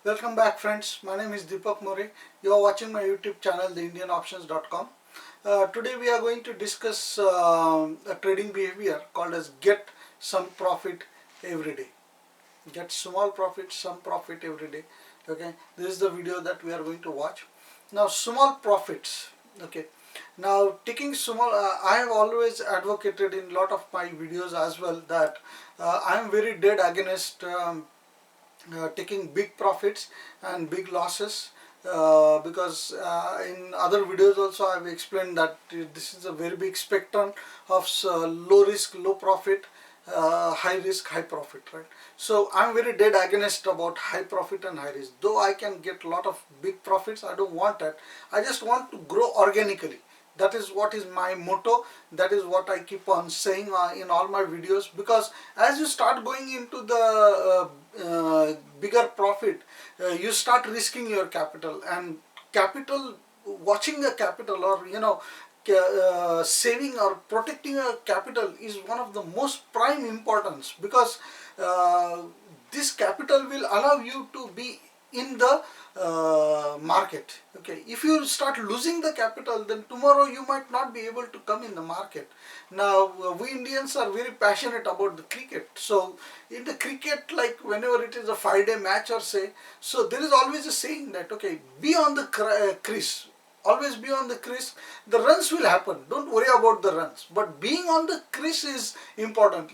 Welcome back, friends. My name is Deepak More. You are watching my YouTube channel, TheIndianOptions.com. Today we are going to discuss a trading behavior called as get some profit every day. Get small profit, some profit every day. Okay, this is the video that we are going to watch. Now, small profits. Okay, now taking small, I have always advocated in a lot of my videos as well that I am very dead against taking big profits and big losses, because in other videos also I have explained that this is a very big spectrum of low risk, low profit, high risk, high profit, right? So I'm very dead against about high profit and high risk. Though I can get a lot of big profits, I don't want that. I just want to grow organically. That is what is my motto. That is what I keep on saying in all my videos, because as you start going into the bigger profit, you start risking your capital, and capital, watching the capital, or saving or protecting your capital is one of the most prime importance, because this capital will allow you to be in the market. Okay, if you start losing the capital, then tomorrow you might not be able to come in the market. Now we Indians are very passionate about the cricket. So in the cricket, like whenever it is a 5-day match or say, so there is always a saying that, okay, be on the crease. Always be on the crease. The runs will happen. Don't worry about the runs. But being on the crease is important.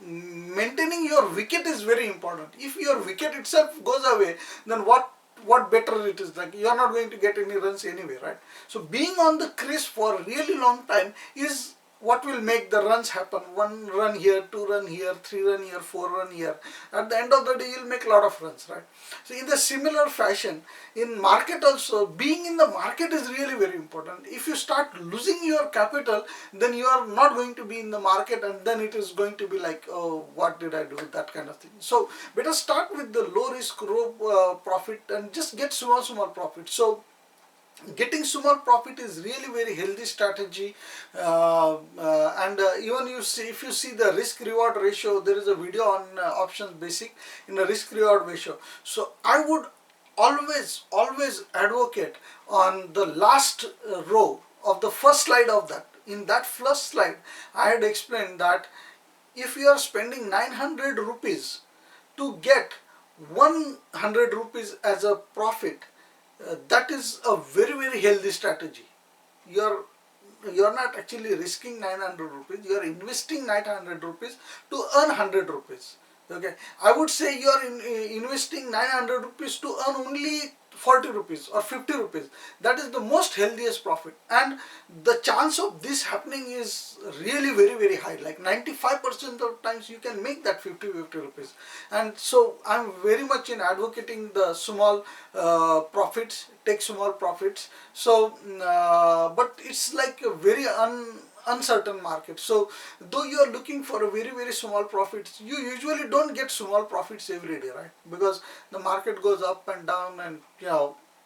Maintaining your wicket is very important. If your wicket itself goes away, then what better it is, like you are not going to get any runs anyway, right? So being on the crease for a really long time is what will make the runs happen. 1 run here, 2 run here, 3 run here, 4 run here. At the end of the day, you'll make a lot of runs, right? So in the similar fashion, in market also, being in the market is really very important. If you start losing your capital, then you are not going to be in the market, and then it is going to be like, oh, what did I do, that kind of thing. So better start with the low risk, low profit, and just get small profit. So getting small profit is really very healthy strategy, and even you see, if you see the risk reward ratio, there is a video on options basic in the risk reward ratio. So I would always advocate on the last row of the first slide of that. In that first slide, I had explained that if you are spending 900 rupees to get 100 rupees as a profit, that is a very healthy strategy. You're not actually risking 900 rupees, you are investing 900 rupees to earn 100 rupees. Okay, I would say you are investing 900 rupees to earn only 40 rupees or 50 rupees. That is the most healthiest profit, and the chance of this happening is really very high. Like 95% of times you can make that 50 rupees. And so I'm very much in advocating the small profits, take small profits. So but it's like a very uncertain market. So though you are looking for a very small profits, you usually don't get small profits every day, right? Because the market goes up and down, and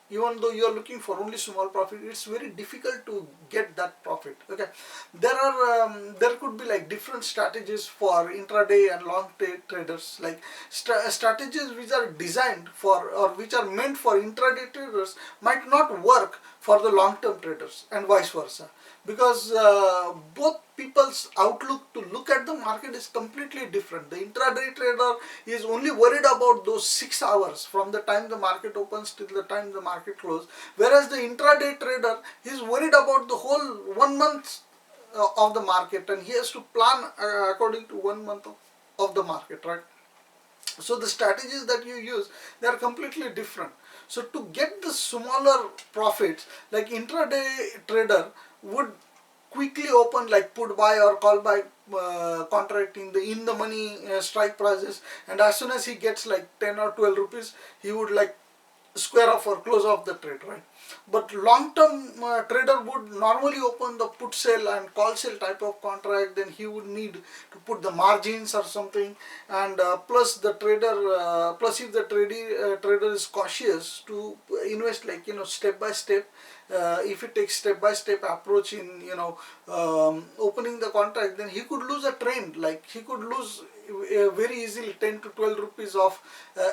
even though you are looking for only small profit, it's very difficult to get that profit. Okay, there could be like different strategies for intraday and long traders, like strategies which are designed for, or which are meant for intraday traders, might not work for the long term traders, and vice versa, because both people's outlook to look at the market is completely different. The intraday trader is only worried about those 6 hours from the time the market opens till the time the market closes, whereas the intraday trader is worried about the whole 1 month of the market, and he has to plan according to 1 month of the market, right? So the strategies that you use, they are completely different. So to get the smaller profits, like intraday trader would quickly open like put buy or call buy contract in the money strike prices, and as soon as he gets like 10 or 12 rupees, he would like square off or close off the trade, right? But long term trader would normally open the put sell and call sell type of contract. Then he would need to put the margins or something, and plus the trader, plus if the trader is cautious to invest, like step by step, if he takes step-by-step approach in opening the contract, then he could lose a trend. Like he could lose very easily 10 to 12 rupees of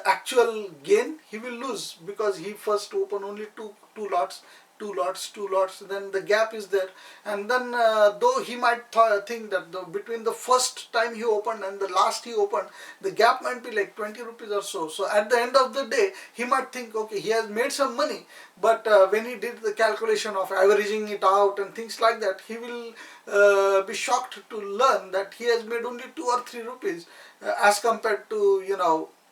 actual gain. He will lose because he first opened only two lots, two lots, then the gap is there, and then though he might think that between the first time he opened and the last he opened, the gap might be like 20 rupees or so. So at the end of the day, he might think, okay, he has made some money, but when he did the calculation of averaging it out and things like that, he will be shocked to learn that he has made only 2 or 3 rupees as compared to,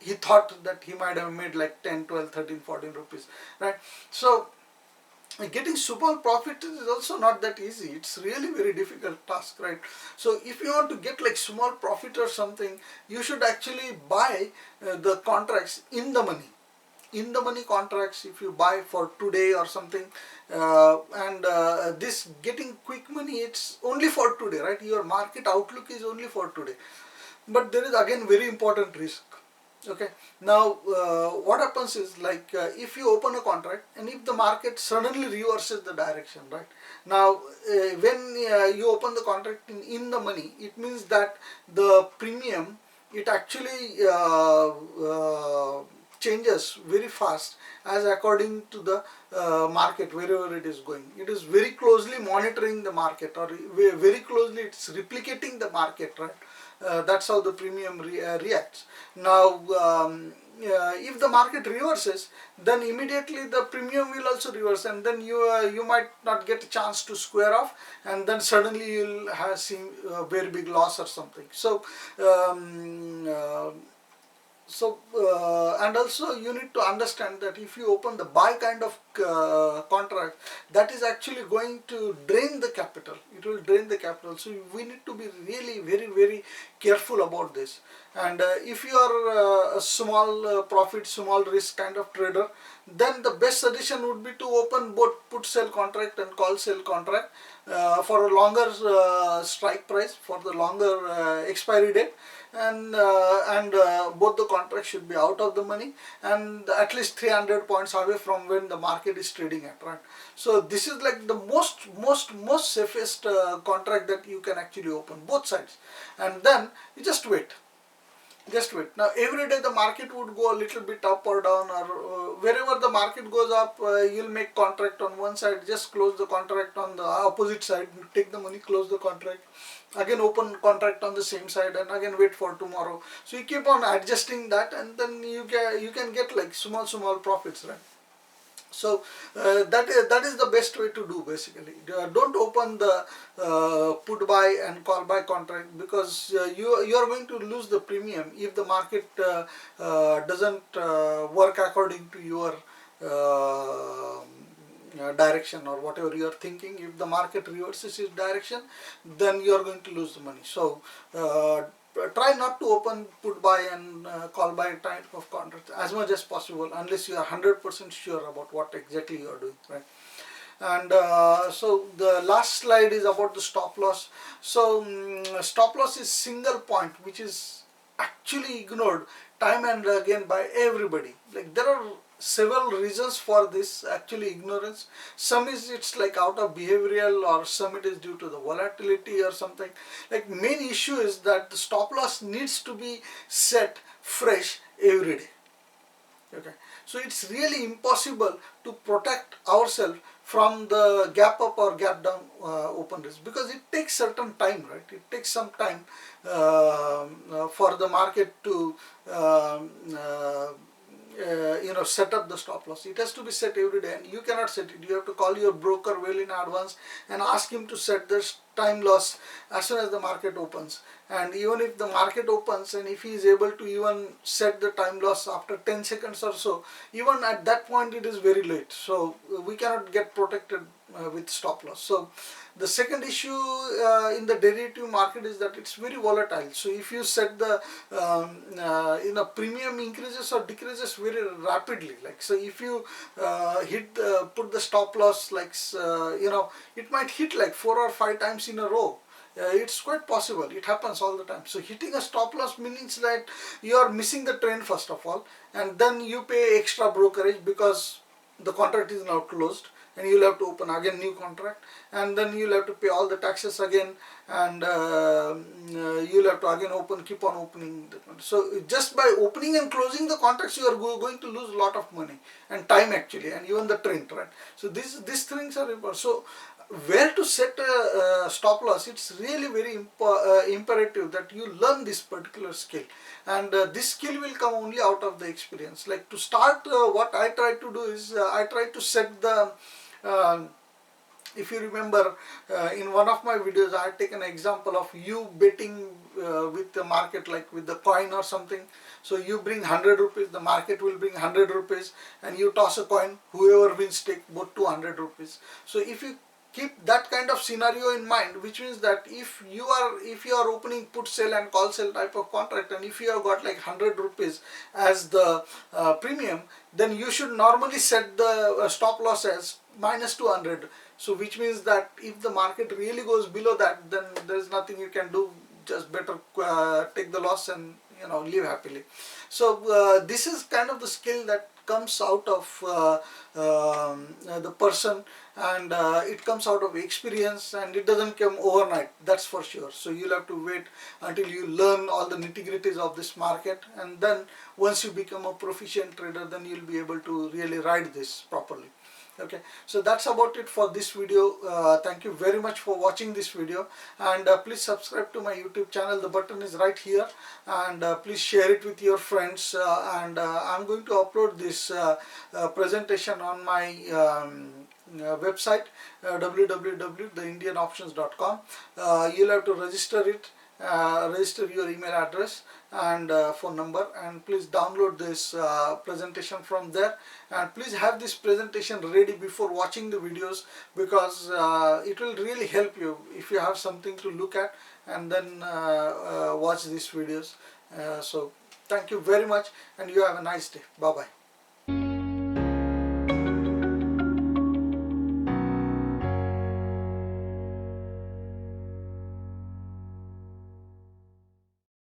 he thought that he might have made like 10, 12, 13, 14 rupees, right? So getting small profit is also not that easy. It's really very difficult task, right? So if you want to get like small profit or something, you should actually buy the contracts in the money. In the money contracts, if you buy for today or something, and this getting quick money, it's only for today, right? Your market outlook is only for today. But there is again very important risk. Okay, now what happens is, like if you open a contract and if the market suddenly reverses the direction, right? Now when you open the contract in the money, it means that the premium, it actually changes very fast as according to the market, wherever it is going. It is very closely monitoring the market, or very closely it's replicating the market, right? That's how the premium reacts. Now if the market reverses, then immediately the premium will also reverse, and then you might not get a chance to square off, and then suddenly you'll have seen a very big loss or something. So and also you need to understand that if you open the buy kind of contract, that is actually going to drain the capital. It will drain the capital. So we need to be really very careful about this. And if you are a small profit, small risk kind of trader, then the best suggestion would be to open both put sell contract and call sell contract for a longer strike price, for the longer expiry date, and both the contracts should be out of the money and at least 300 points away from when the market is trading at, right? So this is like the most safest contract that you can actually open, both sides, and then you just wait. Just wait. Now every day the market would go a little bit up or down, or wherever the market goes up, you'll make contract on one side, just close the contract on the opposite side, take the money, close the contract, again open contract on the same side, and again wait for tomorrow. So you keep on adjusting that, and then you can get like small profits, right? So that is the best way to do, basically. Don't open the put buy and call buy contract, because you are going to lose the premium if the market doesn't work according to your direction or whatever you are thinking. If the market reverses its direction, then you are going to lose the money. So try not to open put buy and call buy type of contract as much as possible, unless you are 100% sure about what exactly you are doing, right? And so the last slide is about the stop loss. So stop loss is single point which is actually ignored time and again by everybody. Like there are several reasons for this actually ignorance. Some is it's like out of behavioral, or some it is due to the volatility or something. Like main issue is that the stop loss needs to be set fresh every day. Okay, so it's really impossible to protect ourselves from the gap up or gap down open risk, because it takes certain time, right? It takes some time for the market to set up the stop loss. It has to be set every day, and you cannot set it. You have to call your broker well in advance and ask him to set this time loss as soon as the market opens. And even if the market opens, and if he is able to even set the time loss after 10 seconds or so, even at that point it is very late. So we cannot get protected with stop loss. So the second issue in the derivative market is that it's very volatile. So if you set the premium increases or decreases very rapidly, like so if you put the stop loss, like it might hit like 4 or 5 times in a row. It's quite possible. It happens all the time. So hitting a stop loss means that you are missing the trend first of all, and then you pay extra brokerage because the contract is now closed, and you'll have to open again new contract, and then you'll have to pay all the taxes again, and you'll have to again keep on opening the contract. So just by opening and closing the contracts, you are going to lose a lot of money and time actually, and even the trend, right? So these things are important. So where to set a stop loss, it's really very imperative that you learn this particular skill, and this skill will come only out of the experience. Like to start, what I try to do is I try to set the if you remember, in one of my videos I had taken an example of you betting with the market, like with the coin or something. So you bring 100 rupees, the market will bring 100 rupees, and you toss a coin, whoever wins take both 200 rupees. So if you keep that kind of scenario in mind, which means that if you are opening put sell and call sell type of contract, and if you have got like 100 rupees as the premium, then you should normally set the stop loss as minus 200. So which means that if the market really goes below that, then there is nothing you can do, just better take the loss and live happily. So this is kind of the skill that comes out of the person, and it comes out of experience, and it doesn't come overnight, that's for sure. So you'll have to wait until you learn all the nitty-gritties of this market, and then once you become a proficient trader, then you'll be able to really ride this properly. Okay, so that's about it for this video. Thank you very much for watching this video, and please subscribe to my YouTube channel. The button is right here, and please share it with your friends, and I'm going to upload this presentation on my website, www.theindianoptions.com. You'll have to register it, register your email address and phone number, and please download this presentation from there, and please have this presentation ready before watching the videos, because it will really help you if you have something to look at and then watch these videos. So thank you very much, and you have a nice day. Bye bye.